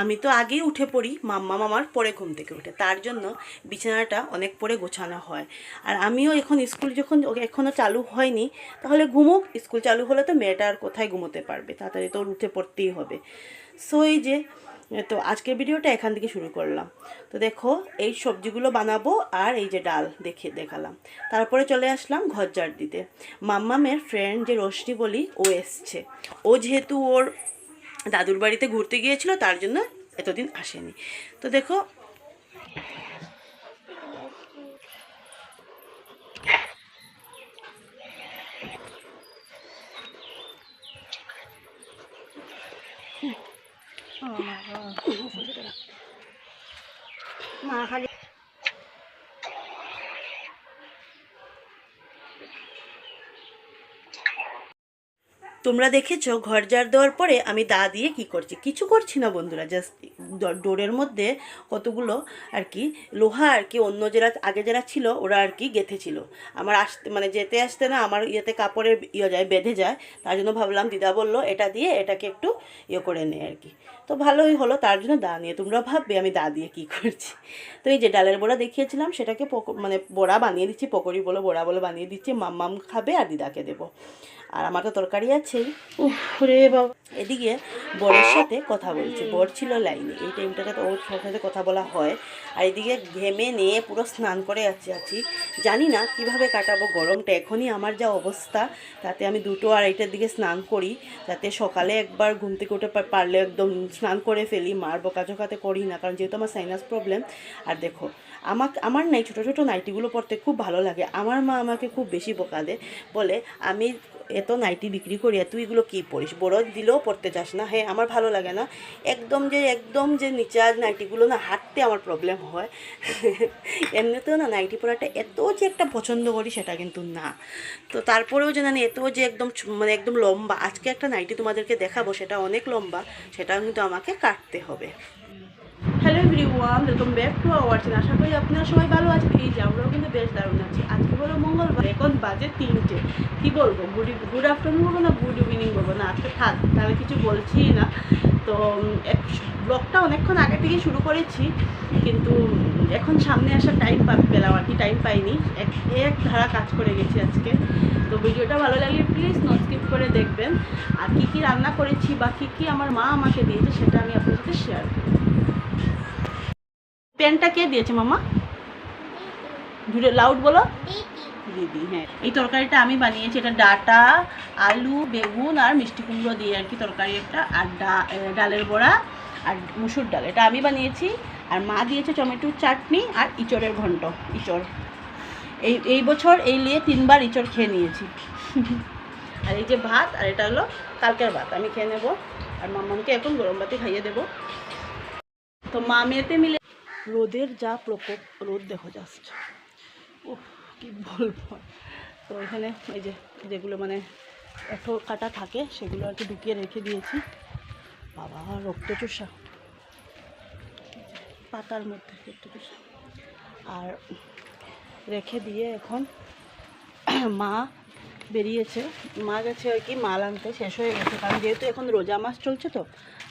আমি তো আগেই উঠে পড়ি, মাম্মা মামার পরে ঘুম থেকে উঠে, তার জন্য বিছানাটা অনেক পরে গোছানো হয়। আর আমিও এখন স্কুল যখন এখনও চালু হয়নি, তাহলে ঘুমোক, স্কুল চালু হলে তো মেয়েটা আর কোথায় ঘুমোতে পারবে, তাড়াতাড়ি তো উঠে পড়তেই হবে। সো এই যে, তো আজকের ভিডিওটা এখান থেকে শুরু করলাম। তো দেখো, এই সবজিগুলো বানাবো আর এই যে ডাল দেখালাম। তারপরে চলে আসলাম ঘর ঝাড় দিতে। মাম্মামের ফ্রেন্ড যে রোশনি বলি, ও এসছে। ও যেহেতু ওর দাদুর বাড়িতে ঘুরতে গিয়েছিল, তার জন্য এতদিন আসেনি। তো দেখো, মা খালি তোমরা দেখেছো ঘর ঝাড় দেওয়ার পরে আমি দা দিয়ে কি করছি? কিছু করছি না বন্ধুরা, জাস্ট ডোরের মধ্যে কতগুলো আর কি লোহা আর কি, অন্য যারা আগে যারা ছিল ওরা আর কি গেঁথেছিল। আমার আসতে মানে যেতে আসতে না আমার ইয়েতে কাপড়ের যায়, বেঁধে যায়। তার জন্য ভাবলাম, দিদা বললো এটা দিয়ে এটাকে একটু করে নেয় আর কি। তো ভালোই হলো, তার জন্য দা নিয়ে। তোমরা ভাববে আমি দা দিয়ে কী করছি। তো এই যে ডালের বড়া দেখিয়েছিলাম, সেটাকে মানে বড়া বানিয়ে দিচ্ছি, পকোড়ি বলো বড়া বলে বানিয়ে দিচ্ছি। মাম্মাম খাবে আর দিদাকে দেবো। আর আমার তো তরকারি আছেই। উফ রে বাবা। এদিকে বরের সাথে কথা বলছে, বর ছিল লাইনে, এই টাইমটাতে তো ওর সাথে কথা বলা হয়। আর এদিকে ঘেমে নিয়ে পুরো স্নান করে আছি। জানি না কিভাবে কাটাবো গরমটা, এখনই আমার যা অবস্থা, তাতে আমি 2-2:30টার দিকে স্নান করি, যাতে সকালে একবার ঘুম থেকে উঠে পারলে একদম স্নান করে ফেলি। মার বকাঝকাতে করি না, কারণ যেহেতু আমার সাইনাস প্রবলেম। আর দেখো, আমার নাই ছোটো ছোটো নাইটিগুলো পরতে খুব ভালো লাগে। আমার মা আমাকে খুব বেশি বকা দেয়, বলে আমি এত নাইটি বিক্রি করি, তুই এগুলো কী পরিস, বড় দিলেও পরতে চাস না। হ্যাঁ, আমার ভালো লাগে না। একদম যে নিচার নাইটিগুলো না, হাঁটতে আমার প্রবলেম হয়। এমনিতেও না নাইটি পরাটা এত যে একটা পছন্দ করি সেটা কিন্তু না। তো তারপরেও যে জানি এত যে একদম মানে একদম লম্বা, আজকে একটা নাইটি তোমাদেরকে দেখাবো, সেটা অনেক লম্বা, সেটাও কিন্তু আমাকে কাটতে হবে। Hello everyone, welcome back to our channel. আশা করি আপনারা সবাই ভালো আছেন। এই যে আমরাও কিন্তু বেশ দারুণ আছি। আজকে হলো মঙ্গলবার, এখন বাজে 3টে। কী বলবো, গুড আফটারনুন বলবো না গুড ইভিনিং বলবো না, আজকে থাক, তাহলে কিছু বলছি না। তো ব্লগটা অনেকক্ষণ আগে থেকেই শুরু করেছি, কিন্তু এখন সামনে আসার টাইম পেলাম আর কি, টাইম পাইনি। এক ধারা কাজ করে গেছি আজকে। তো ভিডিওটা ভালো লাগলে প্লিজ নো স্কিপ করে দেখবেন। আর কী কী রান্না করেছি বা কী কী আমার মা আমাকে দিয়েছে, সেটা আমি আপনার সাথে শেয়ার করি। পেনটা কে দিয়েছে মামা? জুড়ে লাউড বলো। দিদি। হ্যাঁ, এই তরকারিটা আমি বানিয়েছি। এটা ডাটা, আলু, বেগুন আর মিষ্টি কুমড়ো দিয়ে আর কি তরকারি একটা। আর ডালের বড়া আর মুসুর ডাল, এটা আমি বানিয়েছি। আর মা দিয়েছে টমেটোর চাটনি আর ইঁচড়ের ঘন্ট। ইঁচড় এই বছর এই নিয়ে 3বার ইঁচড় খেয়ে নিয়েছি। আর এই যে ভাত, আর এটা হলো কালকের ভাত, আমি খেয়ে নেবো। আর মামাকে এখন গরম ভাতে খাইয়ে দেবো। তো মা মেয়েতে মিলে। রোদের যা প্রকোপ, রোদ দেখো জাস্ট, ও কী বলবো। তো এখানে এই যে যেগুলো মানে এঁঠো কাটা থাকে, সেগুলো আর কি ঢুকিয়ে রেখে দিয়েছি। বাবা, রক্তচোষা পাতার মধ্যে রক্তচোষা। আর রেখে দিয়ে এখন মা বেরিয়েছে। মা গেছে আর কি মাল আনতে, শেষ হয়ে গেছে, কারণ যেহেতু এখন রোজা মাস চলছে তো।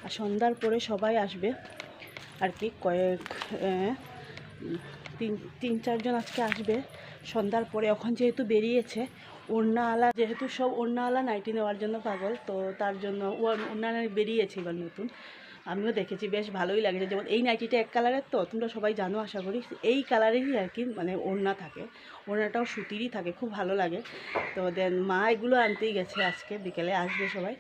আর সন্ধ্যার পরে সবাই আসবে আর কি, কয়েক 3-4জন আজকে আসবে সন্ধ্যার পরে। এখন যেহেতু বেরিয়েছে, ওড়নাওয়ালা, যেহেতু সব ওড়নাওয়ালা নাইটি নেওয়ার জন্য পাগল, তো তার জন্য ওড়নাওয়ালা বেরিয়েছে এবার নতুন। আমিও দেখেছি, বেশ ভালোই লাগছে। যেমন এই নাইটিটা এক কালারের, তো তোমরা সবাই জানো আশা করি, এই কালারেরই আর কি মানে ওড়না থাকে, ওড়নাটাও সুতিরই থাকে, খুব ভালো লাগে। তো দেন মা এগুলো আনতেই গেছে, আজকে বিকেলে আসবে সবাই।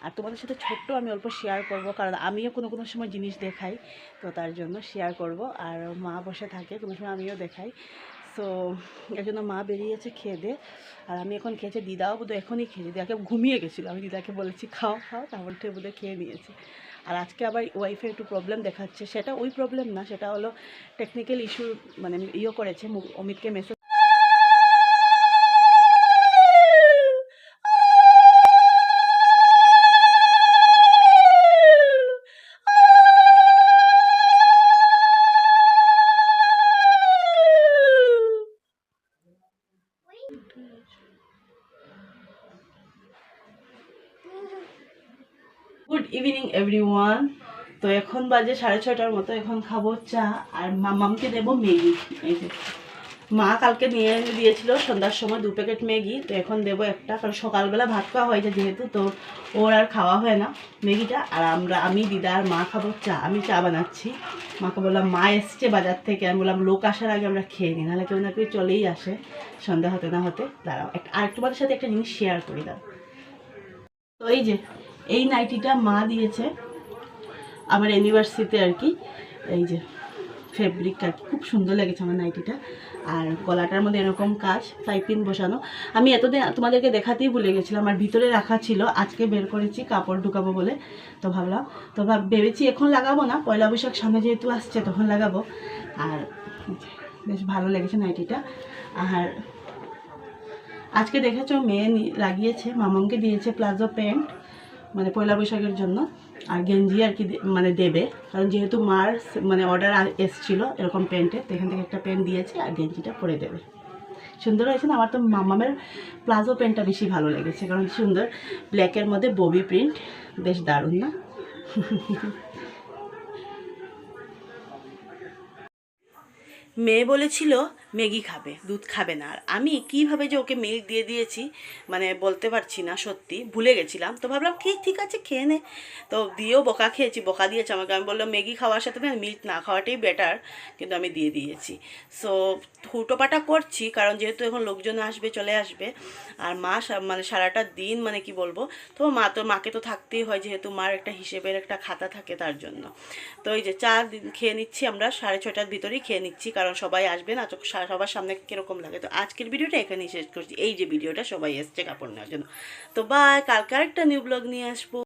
আর তোমাদের সাথে ছোট্ট আমি অল্প শেয়ার করব, কারণ আমিও কোনো সময় জিনিস দেখাই, তো তার জন্য শেয়ার করব। আর মা বসে থাকে, কোনো সময় আমিও দেখাই। সো এর জন্য মা বেরিয়েছে খেয়ে দে। আর আমি এখন খেয়েছি, দিদাও বোধহয় এখনই খেয়েছি, দিদাকে ঘুমিয়ে গেছিলো, আমি দিদাকে বলেছি খাও খাও, তারপর বোধহয় খেয়ে নিয়েছি। আর আজকে আবার ওয়াইফের একটু প্রবলেম দেখাচ্ছে, সেটা ওই প্রবলেম না, সেটা হলো টেকনিক্যাল ইস্যু, মানে করেছে অমিতকে মেসেজ। Good evening everyone. তো এখন বাজে 6:30টার মতো, এখন খাবো চা আর মামামকে দেবো ম্যাগি। এই যে মা কালকে নিয়ে এনে দিয়েছিল সন্ধ্যার সময় 2 প্যাকেট ম্যাগি, তো এখন দেবো একটা, কারণ সকালবেলা ভাত খাওয়া হয়েছে যেহেতু, তো ওর আর খাওয়া হয় না ম্যাগিটা। আর আমি দিদা আর মা খাবো চা। আমি চা বানাচ্ছি, মাকে বললাম মা এসছে বাজার থেকে, আমি বললাম লোক আসার আগে আমরা খেয়ে নিই, নাহলে কেউ না কেউ চলেই আসে সন্ধ্যা হতে না হতে। দাঁড়াও আর তোমাদের সাথে একটা জিনিস শেয়ার করি দাও। তো এই যে এই নাইটিটা মা দিয়েছে আমার অ্যানিভার্সারিতে আর কি, এই যে ফেব্রিক আর কি, খুব সুন্দর লেগেছে আমার নাইটিটা। আর গলাটার মধ্যে এরকম কাজ পাইপিং বসানো। আমি এতদিন তোমাদেরকে দেখাতেই ভুলে গেছিলাম, আমার ভিতরে রাখা ছিল, আজকে বের করেছি কাপড় ঢুকাবো বলে। তো ভাবলাম, তো ভেবেছি এখন লাগাবো না, পয়লা বৈশাখ সামনে যেহেতু আসছে তখন লাগাবো। আর বেশ ভালো লেগেছে নাইটিটা। আর আজকে দেখেছো মেয়ে লাগিয়েছে, মামামকে দিয়েছে প্লাজো প্যান্ট, মানে পয়লা বৈশাখের জন্য। আর গেঞ্জি আর কি মানে দেবে, কারণ যেহেতু মার মানে অর্ডার এসেছিলো এরকম প্যান্টে, তো এখান থেকে একটা প্যান্ট দিয়েছে আর গেঞ্জিটা পরে দেবে। সুন্দর হয়েছে না? আমার তো মামামের প্লাজো প্যান্টটা বেশি ভালো লেগেছে, কারণ সুন্দর ব্ল্যাকের মধ্যে ববি প্রিন্ট, বেশ দারুণ না? মেয়ে বলেছিল ম্যাগি খাবে, দুধ খাবে না। আর আমি কীভাবে যে ওকে মিল্ক দিয়ে দিয়েছি মানে বলতে পারছি না, সত্যি ভুলে গেছিলাম। তো ভাবলাম ঠিক আছে খেয়ে নে, তো দিয়েও বকা খেয়েছি, বকা দিয়েছে আমাকে। আমি বললাম ম্যাগি খাওয়ার সাথে না মিল্ক না খাওয়াটাই বেটার, কিন্তু আমি দিয়ে দিয়েছি। সো হুটোপাটা করছি, কারণ যেহেতু এখন লোকজন আসবে, চলে আসবে। আর মা মানে সারাটা দিন মানে কি বলবো, তো মাকে তো থাকতেই হয়, যেহেতু মার একটা হিসেবের একটা খাতা থাকে তার জন্য। তো এই যে চা খেয়ে নিচ্ছি আমরা, 6:30টার ভিতরেই খেয়ে নিচ্ছি, কারণ সবাই আসবে না, তো সবার সামনে কীরকম লাগে। তো আজকের ভিডিওটা এখানেই শেষ করছি, এই যে ভিডিওটা সবাই এসছে কাপড় নেওয়ার জন্য। তো বাই, কালকে আরেকটা নিউ ব্লগ নিয়ে আসবো।